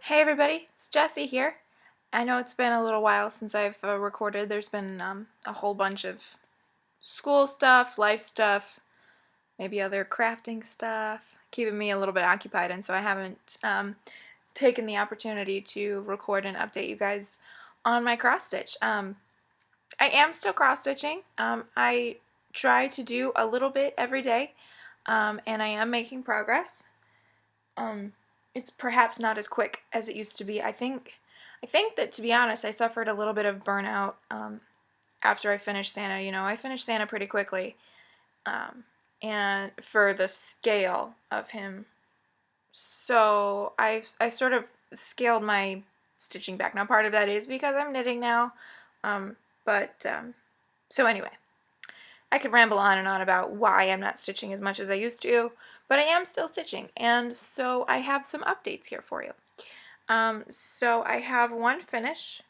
Hey everybody, it's Jessie here. I know it's been a little while since I've recorded. There's been a whole bunch of school stuff, life stuff, maybe other crafting stuff, keeping me a little bit occupied, and so I haven't taken the opportunity to record and update you guys on my cross stitch. I am still cross stitching. I try to do a little bit every day, and I am making progress. It's perhaps not as quick as it used to be. I think that, to be honest, I suffered a little bit of burnout after I finished Santa. You know, I finished Santa pretty quickly, and for the scale of him, so I sort of scaled my stitching back. Now, part of that is because I'm knitting now, so anyway. I could ramble on and on about why I'm not stitching as much as I used to, but I am still stitching, and so I have some updates here for you. So I have one finish,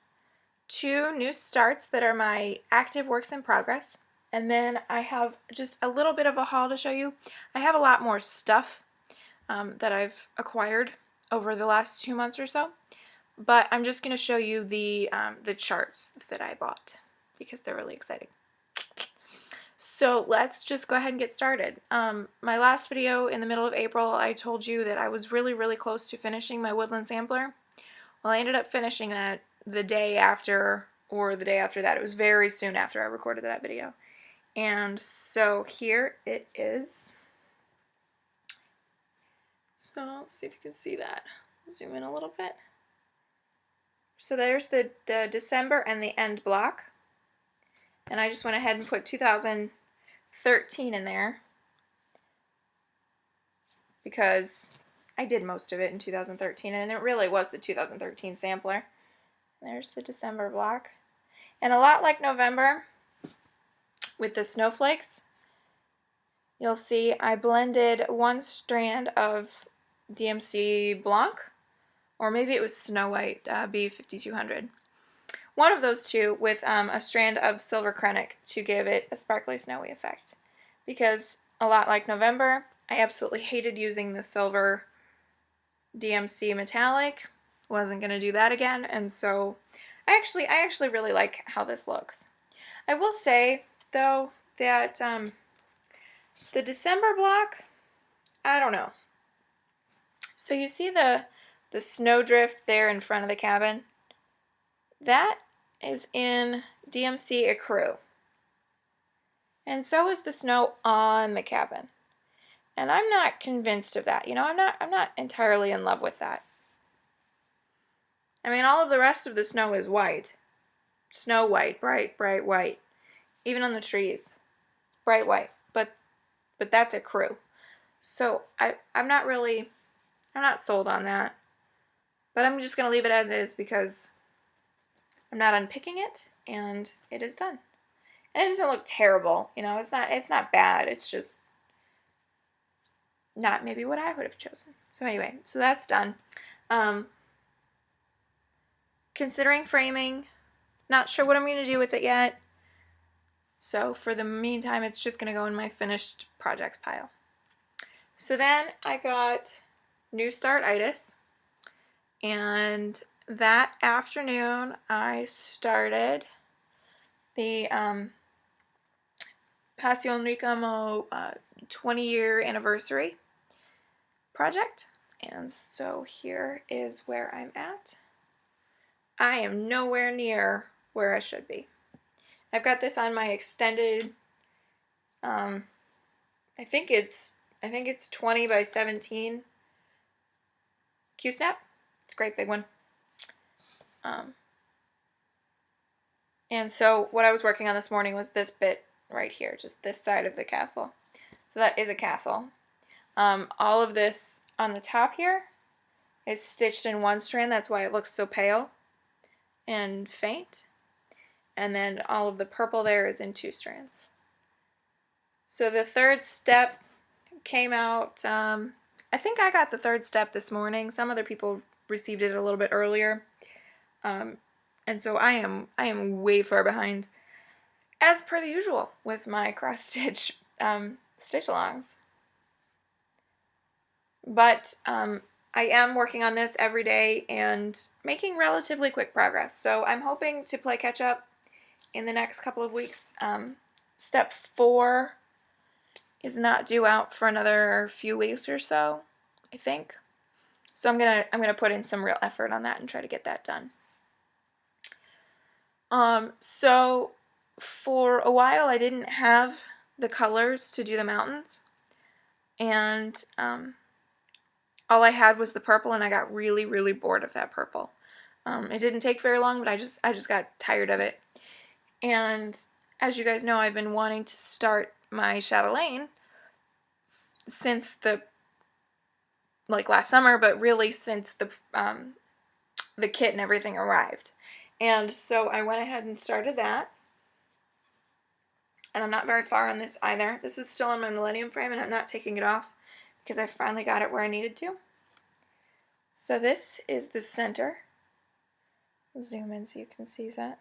two new starts that are my active works in progress, and then I have just a little bit of a haul to show you. I have a lot more stuff that I've acquired over the last 2 months or so, but I'm just going to show you the charts that I bought because they're really exciting. So let's just go ahead and get started. My last video in the middle of April, I told you that I was really close to finishing my Woodland Sampler. Well, I ended up finishing that the day after, or the day after that. It was very soon after I recorded that video. And so here it is. So let's see if you can see that. Zoom in a little bit. So there's the December and the end block. And I just went ahead and put 2013 in there because I did most of it in 2013, and it really was the 2013 sampler. There's the December block. And a lot like November with the snowflakes, you'll see I blended one strand of DMC Blanc, or maybe it was Snow White B5200. One of those two with a strand of silver chronicling to give it a sparkly snowy effect. Because a lot like November, I absolutely hated using the silver DMC metallic. Wasn't going to do that again, and so I actually really like how this looks. I will say though that the December block, I don't know. So you see the snowdrift there in front of the cabin? That is in DMC Ecru. And so is the snow on the cabin. And I'm not convinced of that. You know, I'm not entirely in love with that. I mean, all of the rest of the snow is white. Snow white, bright white. Even on the trees. It's bright white. But that's Ecru. So I'm not sold on that. But I'm just gonna leave it as is because I'm not unpicking it, and it is done. And it doesn't look terrible, you know, it's not bad, it's just not maybe what I would have chosen. So anyway, so that's done. Considering framing, not sure what I'm going to do with it yet. So for the meantime, it's just going to go in my finished projects pile. So then I got New Start Itis, and that afternoon I started the Passione Como 20-year anniversary project, and so here is where I'm at. I am nowhere near where I should be. I've got this on my extended, I think it's 20 by 17 Q-snap. It's a great big one. And so what I was working on this morning was this bit right here, just this side of the castle. So that is a castle. All of this on the top here is stitched in one strand. That's why it looks so pale and faint. And then all of the purple there is in 2 strands. So the third step came out, I think I got the third step this morning. Some other people received it a little bit earlier. And so I am way far behind, as per the usual with my cross stitch stitch alongs. But I I am working on this every day and making relatively quick progress. So I'm hoping to play catch up in the next couple of weeks. Step 4 is not due out for another few weeks or so, I think. So I'm gonna put in some real effort on that and try to get that done. So for a while I didn't have the colors to do the mountains, and all I had was the purple, and I got really, really bored of that purple. It didn't take very long, but I just got tired of it. And as you guys know, I've been wanting to start my chatelaine since last summer, but really since the kit and everything arrived. And so I went ahead and started that. And I'm not very far on this either. This is still on my Millennium frame, and I'm not taking it off because I finally got it where I needed to. So this is the center. I'll zoom in so you can see that.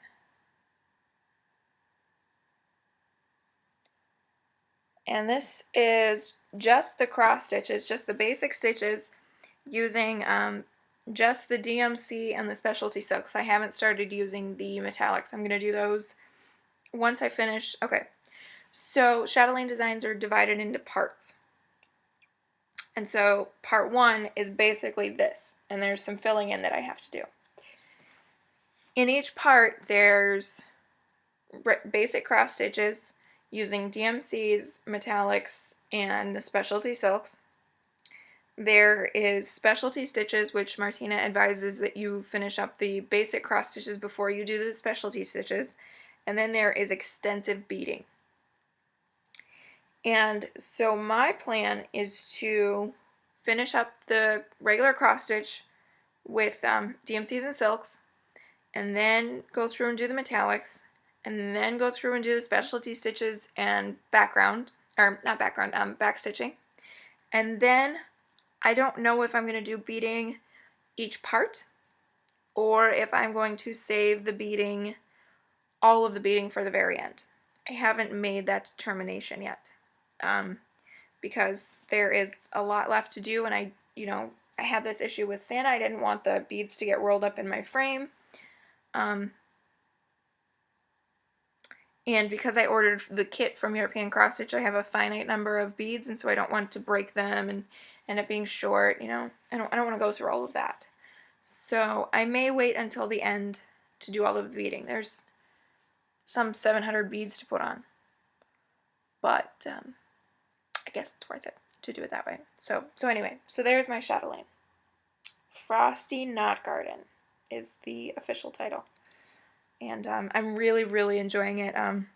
And this is just the cross stitches, just the basic stitches, using just the DMC and the specialty silks. I haven't started using the metallics. I'm going to do those once I finish. Okay, so chatelaine designs are divided into parts. And so part 1 is basically this, and there's some filling in that I have to do. In each part, there's basic cross stitches using DMCs, metallics, and the specialty silks. There is specialty stitches, which Martina advises that you finish up the basic cross stitches before you do the specialty stitches. And then there is extensive beading. And so my plan is to finish up the regular cross stitch with DMCs and silks, and then go through and do the metallics, and then go through and do the specialty stitches and back stitching. And then I don't know if I'm going to do beading each part, or if I'm going to save the beading, all of the beading, for the very end. I haven't made that determination yet, because there is a lot left to do, and I had this issue with Santa. I didn't want the beads to get rolled up in my frame. And because I ordered the kit from European Cross Stitch, I have a finite number of beads, and so I don't want to break them and end up being short, I don't want to go through all of that. So I may wait until the end to do all of the beading. There's some 700 beads to put on, but I guess it's worth it to do it that way. So anyway, so there's my chatelaine. Frosty Knot Garden is the official title. And I'm really, really enjoying it. I'm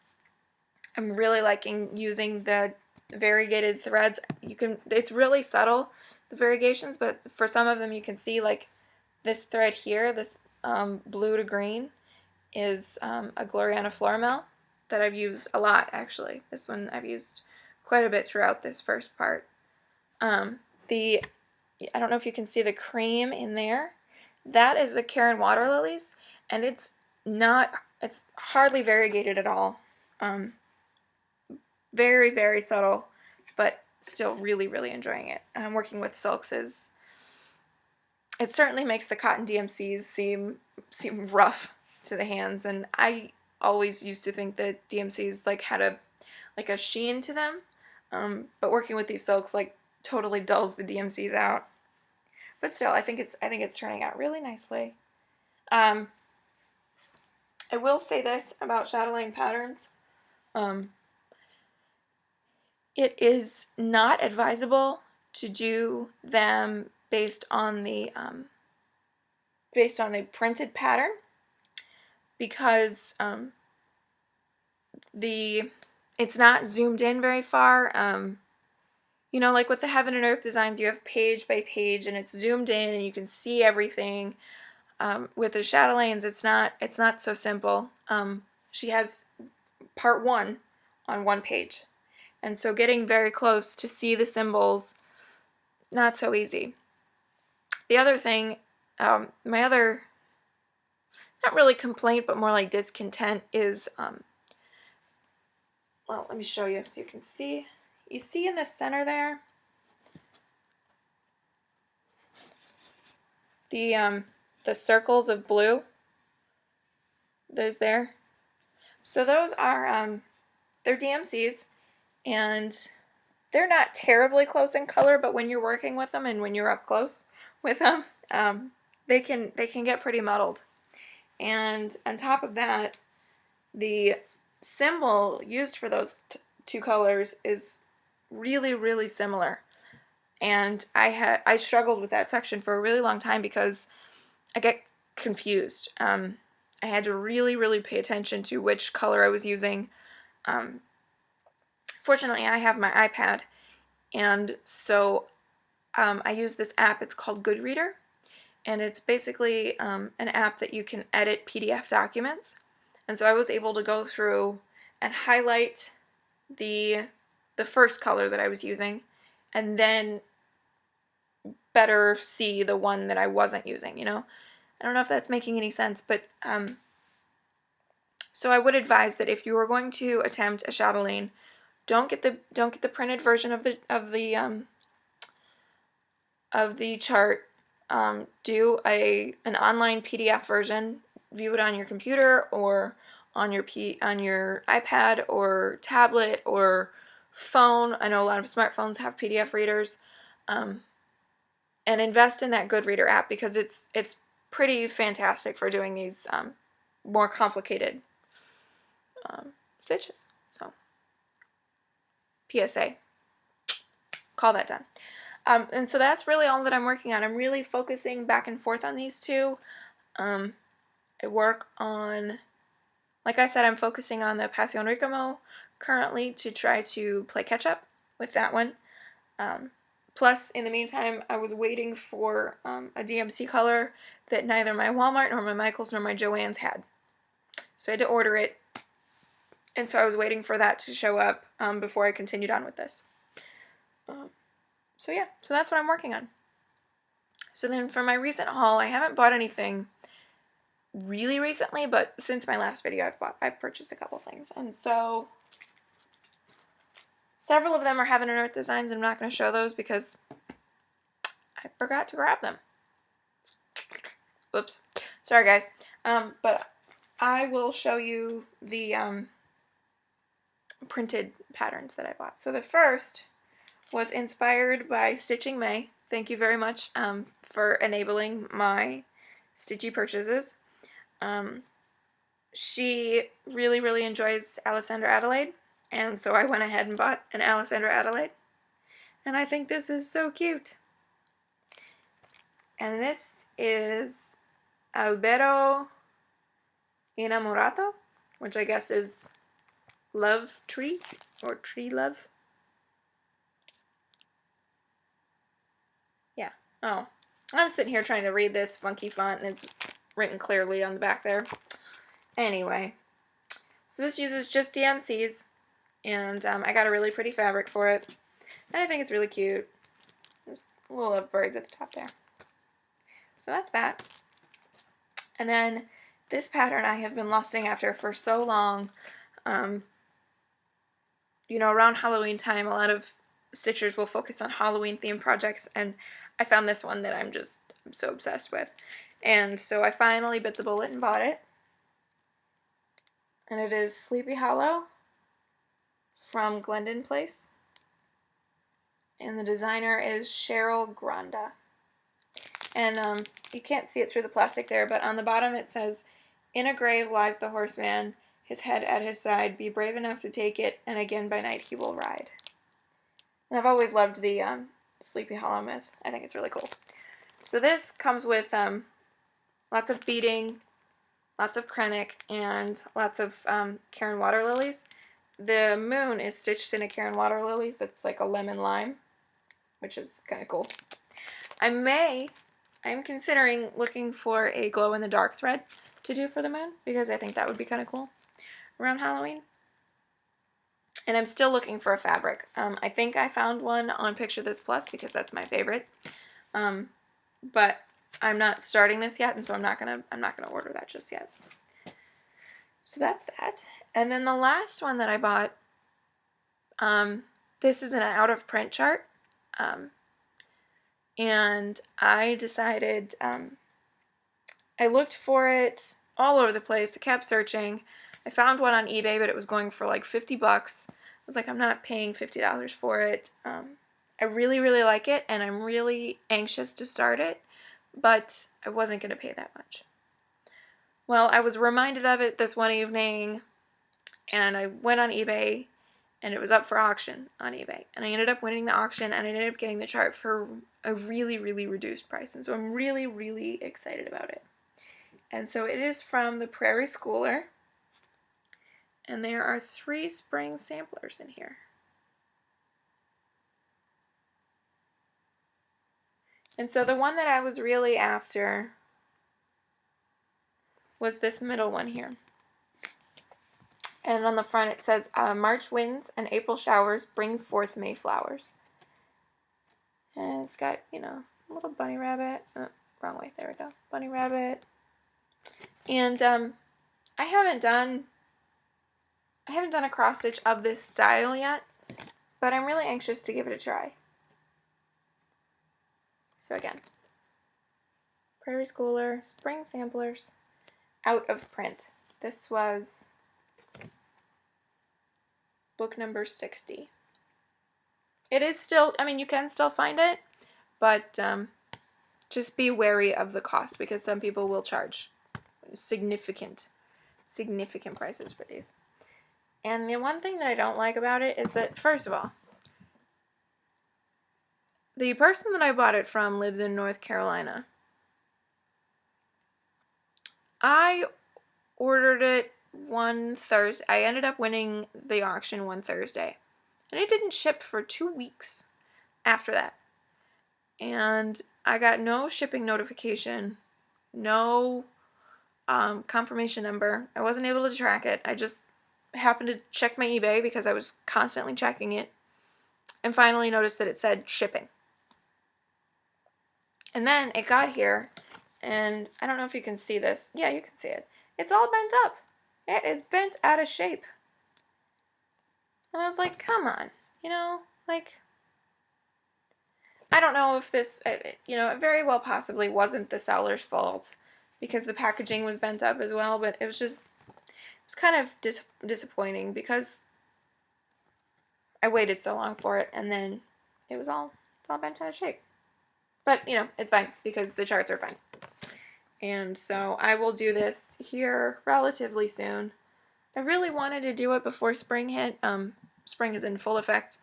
really liking using the variegated threads. It's really subtle, the variegations, but for some of them you can see, like this thread here, this blue to green, is a Gloriana Florimel that I've used a lot, actually. This one I've used quite a bit throughout this first part. I don't know if you can see the cream in there. That is the Karen Water Lilies, and it's hardly variegated at all. Very, very subtle, but still really, really enjoying it. Working with silks it certainly makes the cotton DMCs seem rough to the hands, and I always used to think that DMCs had a sheen to them, but working with these silks totally dulls the DMCs out. But still, I think it's turning out really nicely. I will say this about chatelaine patterns. It is not advisable to do them based on the printed pattern, because it's not zoomed in very far. Like with the Heaven and Earth designs, you have page by page, and it's zoomed in, and you can see everything. With the chatelaines, it's not so simple. She has part 1 on one page, and so getting very close to see the symbols, not so easy. The other thing, my other, not really complaint, but more like discontent, is, well, let me show you so you can see. You see in the center there? the circles of blue. Those there. So those are they're DMCs, and they're not terribly close in color, but when you're working with them and when you're up close with them, they can get pretty muddled. And on top of that, the symbol used for those two colors is really, really similar. And I struggled with that section for a really long time because I get confused. I had to really, really pay attention to which color I was using. Fortunately, I have my iPad, and so I use this app. It's called Goodreader, and it's basically an app that you can edit PDF documents. And so I was able to go through and highlight the first color that I was using, and then better see the one that I wasn't using, you know? I don't know if that's making any sense, but so I would advise that if you are going to attempt a chatelaine, don't get the printed version of the chart. Do an online PDF version. View it on your computer or on your iPad or tablet or phone. I know a lot of smartphones have PDF readers. And invest in that Goodreader app because it's pretty fantastic for doing these more complicated stitches. So, PSA. Call that done. And so that's really all that I'm working on. I'm really focusing back and forth on these two. I work on, like I said, I'm focusing on the Passione Como currently to try to play catch up with that one. Plus, in the meantime, I was waiting for a DMC color that neither my Walmart nor my Michaels nor my Joann's had. So I had to order it, and so I was waiting for that to show up before I continued on with this. So yeah, so that's what I'm working on. So then for my recent haul, I haven't bought anything really recently, but since my last video, I've purchased a couple things, and so several of them are Heaven and Earth designs. I'm not going to show those because I forgot to grab them. Whoops. Sorry, guys. But I will show you the printed patterns that I bought. So the first was inspired by Stitching May. Thank you very much for enabling my stitchy purchases. She really, really enjoys Alessandra Adelaide. And so I went ahead and bought an Alessandra Adelaide. And I think this is so cute. And this is Albero Innamorato, which I guess is love tree or tree love. Yeah. Oh. I'm sitting here trying to read this funky font and it's written clearly on the back there. Anyway. So this uses just DMCs. And I got a really pretty fabric for it. And I think it's really cute. Just a little lovebirds at the top there. So that's that. And then this pattern I have been lusting after for so long. You know, around Halloween time, a lot of stitchers will focus on Halloween themed projects. And I found this one that I'm so obsessed with. And so I finally bit the bullet and bought it. And it is Sleepy Hollow from Glendon Place, and the designer is Cheryl Granda. And you can't see it through the plastic there, but on the bottom it says, "In a grave lies the horseman, his head at his side. Be brave enough to take it, and again by night he will ride." And I've always loved the Sleepy Hollow myth. I think it's really cool. So this comes with lots of beading, lots of chronicling, and lots of Karen water lilies. The moon is stitched in a Karen water lilies that's like a lemon lime, which is kind of cool. I'm considering looking for a glow-in-the-dark thread to do for the moon because I think that would be kind of cool around Halloween. And I'm still looking for a fabric. I think I found one on Picture This Plus because that's my favorite. But I'm not starting this yet, and so I'm not gonna order that just yet. So that's that. And then the last one that I bought, this is an out of print chart. And I decided I looked for it all over the place. I kept searching. I found one on eBay, but it was going for like 50 bucks. I was like, I'm not paying $50 for it. I really, really like it, and I'm really anxious to start it, but I wasn't going to pay that much. Well, I was reminded of it this one evening, and I went on eBay, and it was up for auction on eBay. And I ended up winning the auction, and I ended up getting the chart for a really, really reduced price. And so I'm really, really excited about it. And so it is from the Prairie Schooler. And there are 3 spring samplers in here. And so the one that I was really after was this middle one here. And on the front it says, March winds and April showers bring forth May flowers. And it's got, you know, a little bunny rabbit. Oh, wrong way. There we go. Bunny rabbit. And I haven't done a cross stitch of this style yet, but I'm really anxious to give it a try. So again, Prairie Schooler Spring Samplers, out of print. This was book number 60. It is still, I mean, you can still find it, but just be wary of the cost, because some people will charge significant prices for these. And the one thing that I don't like about it is that, first of all, the person that I bought it from lives in North Carolina. I ordered it one Thursday. I ended up winning the auction one Thursday. And it didn't ship for 2 weeks after that. And I got no shipping notification, no confirmation number. I wasn't able to track it. I just happened to check my eBay because I was constantly checking it, and finally noticed that it said shipping. And then it got here, and I don't know if you can see this. Yeah, you can see it. It's all bent up. It is bent out of shape. And I was like, come on, you know, like, I don't know if this, you know, it very well possibly wasn't the seller's fault, because the packaging was bent up as well, but it was just, it was kind of disappointing, because I waited so long for it, and then it's all bent out of shape. But, you know, it's fine, because the charts are fine. And so I will do this here relatively soon. I really wanted to do it before spring hit. Spring is in full effect,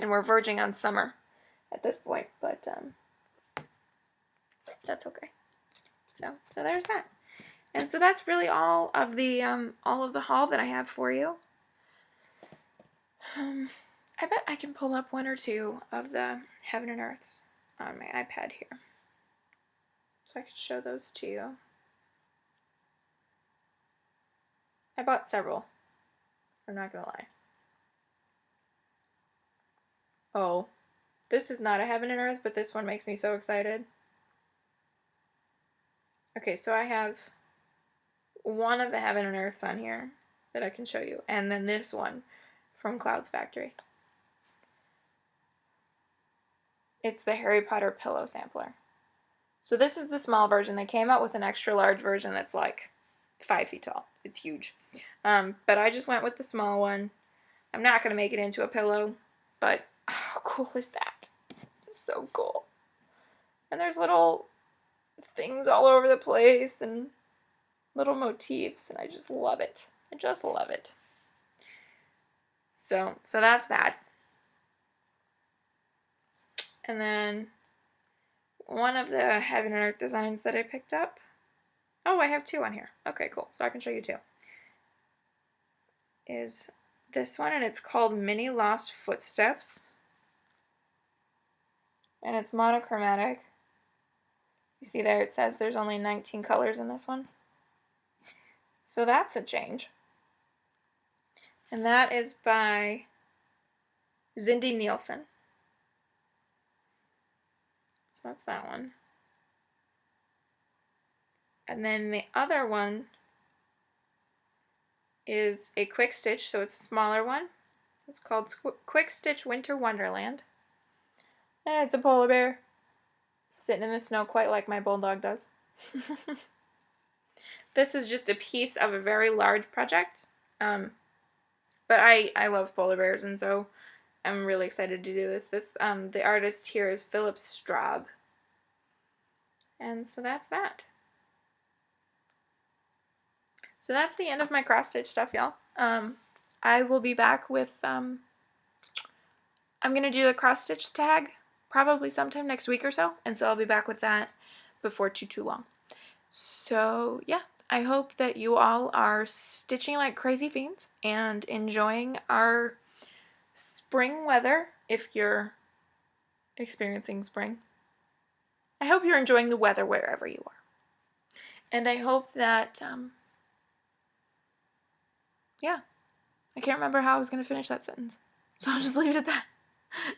and we're verging on summer at this point, but that's okay. So there's that. And so that's really all of the haul that I have for you. I bet I can pull up 1 or 2 of the Heaven and Earths on my iPad here, so I could show those to you. I bought several, I'm not gonna lie. Oh, this is not a Heaven and Earth, but this one makes me so excited. Okay, so I have one of the Heaven and Earths on here that I can show you, and then this one from Cloud's Factory. It's the Harry Potter pillow sampler. So this is the small version. They came out with an extra large version that's like 5 feet tall. It's huge. But I just went with the small one. I'm not going to make it into a pillow, but how cool is that? It's so cool. And there's little things all over the place and little motifs, and I just love it. I just love it. So that's that. And then one of the Heaven and Earth designs that I picked up. Oh, I have 2 on here. Okay, cool. So I can show you 2. Is this one, and it's called Mini Lost Footsteps. And it's monochromatic. You see there it says there's only 19 colors in this one. So that's a change. And that is by Zindi Nielsen. So that's that one. And then the other one is a quick stitch, so it's a smaller one. It's called Quick Stitch Winter Wonderland. And it's a polar bear sitting in the snow, quite like my bulldog does. This is just a piece of a very large project. But I love polar bears, and so I'm really excited to do this. The artist here is Philip Straub. And so that's that. So that's the end of my cross stitch stuff, y'all. I will be back with, I'm going to do the cross stitch tag probably sometime next week or so, and so I'll be back with that before too long. So yeah, I hope that you all are stitching like crazy fiends and enjoying our spring weather if you're experiencing spring. I hope you're enjoying the weather wherever you are. And I hope that, yeah, I can't remember how I was going to finish that sentence. So I'll just leave it at that.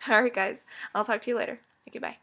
Alright guys, I'll talk to you later. Okay, bye.